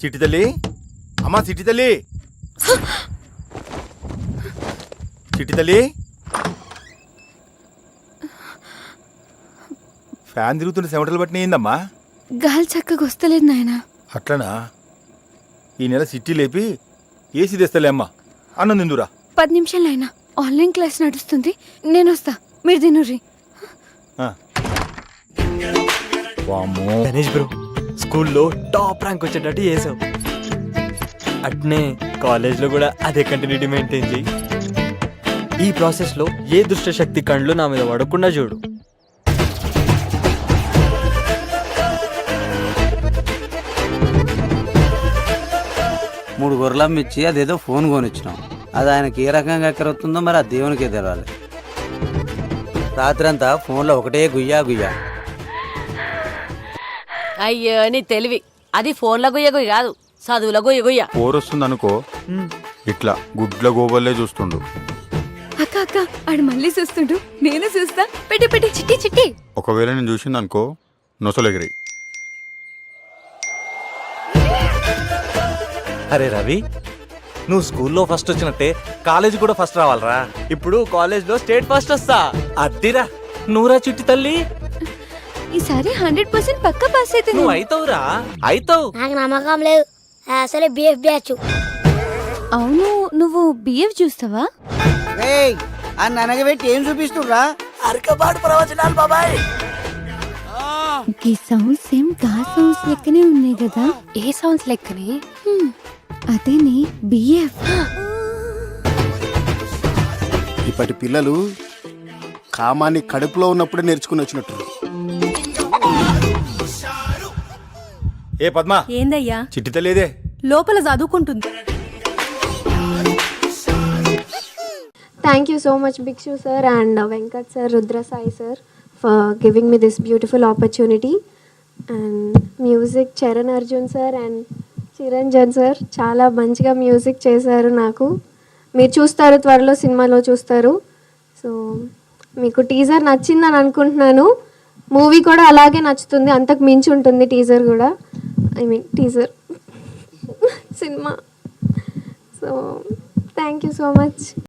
చిట్టి తల్లి, అమ్మా చిట్టి తల్లి, చిట్టి తల్లి. ఫ్యాన్ తిరుగుతున్న చెమటలు పట్టిన ఏందమ్మా? గాలి చక్కగా వస్తలేదు నాయనా. అట్లనా? ఈ నెల సిట్టి లేపి ఏసీ తెస్తలే అమ్మా. అన్నం తిందురా. 10 నిమిషాలు అయినా ఆన్లైన్ క్లాస్ నడుస్తుంది, నేను వస్తా, మీరు తినుర్రి. గణేష్ బ్రో, స్కూల్లో టాప్ ర్యాంక్ వచ్చేటట్టు చేసావు. అట్నే కాలేజ్లో కూడా అదే కంటిన్యూటీ మెయింటైన్ చేయి. ఈ ప్రాసెస్లో ఏ దుష్ట శక్తి కళ్ళు నా మీద పడకుండా చూడు. మూడు గొర్రెలం ఇచ్చి అదేదో ఫోన్ కొనిచ్చినాం. అది ఆయనకి ఏ రకంగా ఎక్కరవుతుందో మరి ఆ దేవునికే తెలవాలి. రాత్రి అంతా ఫోన్లో ఒకటే గుయ్యా గుయ్యా. అయ్యో నీ తెలివి, అది ఫోన్ల గుయ్య గుయ్య కాదు, చదువుల గుయ్య గుయ్య. పోరొస్తుంది అనుకో, ఇట్లా గుడ్ల గోబల్లే చూస్తుండు. అక్క అక్క ఆడు మళ్ళీ చూస్తుండు, నేను చూస్తా. పెట్టి పెట్టి చిట్టి చిట్టి. ఒకవేళ నేను చూసింది అనుకో, నొసలెగిరి. అరే రవి, నువ్వు స్కూల్లో ఫస్ట్ వచ్చినట్టే కాలేజ్ కూడా ఫస్ట్ రావాలరా. ఇప్పుడు కాలేజ్లో స్టేట్ ఫస్ట్ వస్తా. అద్దిరా, నువ్వురా చిట్టి తల్లి. ఈసారి 100% పక్కా పాస్ అయితే. నువ్వు అయితావురా, అయితావు. నాకు నమ్మకం లేదు, అసలే బిఎఫ్ బ్యాచ్. అవును, నువ్వు బిఎఫ్ చూస్తావా? ననగ పెట్టి ఏం చూపిస్తుర్రా? అరకబాటు ప్రవచనాలు బాబాయ్. ఈ సౌండ్స్ సేమ్ గా సౌండ్స్ లెక్కనే ఉన్నాయి కదా. ఏ సౌండ్స్ లెక్కనే? అదేనే బిఎఫ్. ఇప్పటి పిల్లలు కామాన్ని కడుపులో ఉన్నప్పుడే నేర్చుకుని వచ్చినట్టు. ఏ పద్మా, ఏందయ్యా? చిట్టి తల్లిదే లోపల చదువుకుంటుంది. Thank you so much Bhikshu sir and Venkat sir, Rudra Sai sir for giving me this beautiful opportunity, and music Charan Arjun sir and Chiranjan sir చాలా మంచిగా మ్యూజిక్ చేశారు. నాకు మీరు చూస్తారు, త్వరలో సినిమాలో చూస్తారు. సో మీకు టీజర్ నచ్చిందని అనుకుంటున్నాను. మూవీ కూడా అలాగే నచ్చుతుంది, అంతకు మించి ఉంటుంది టీజర్ కూడా. I mean teaser cinema. So thank you so much.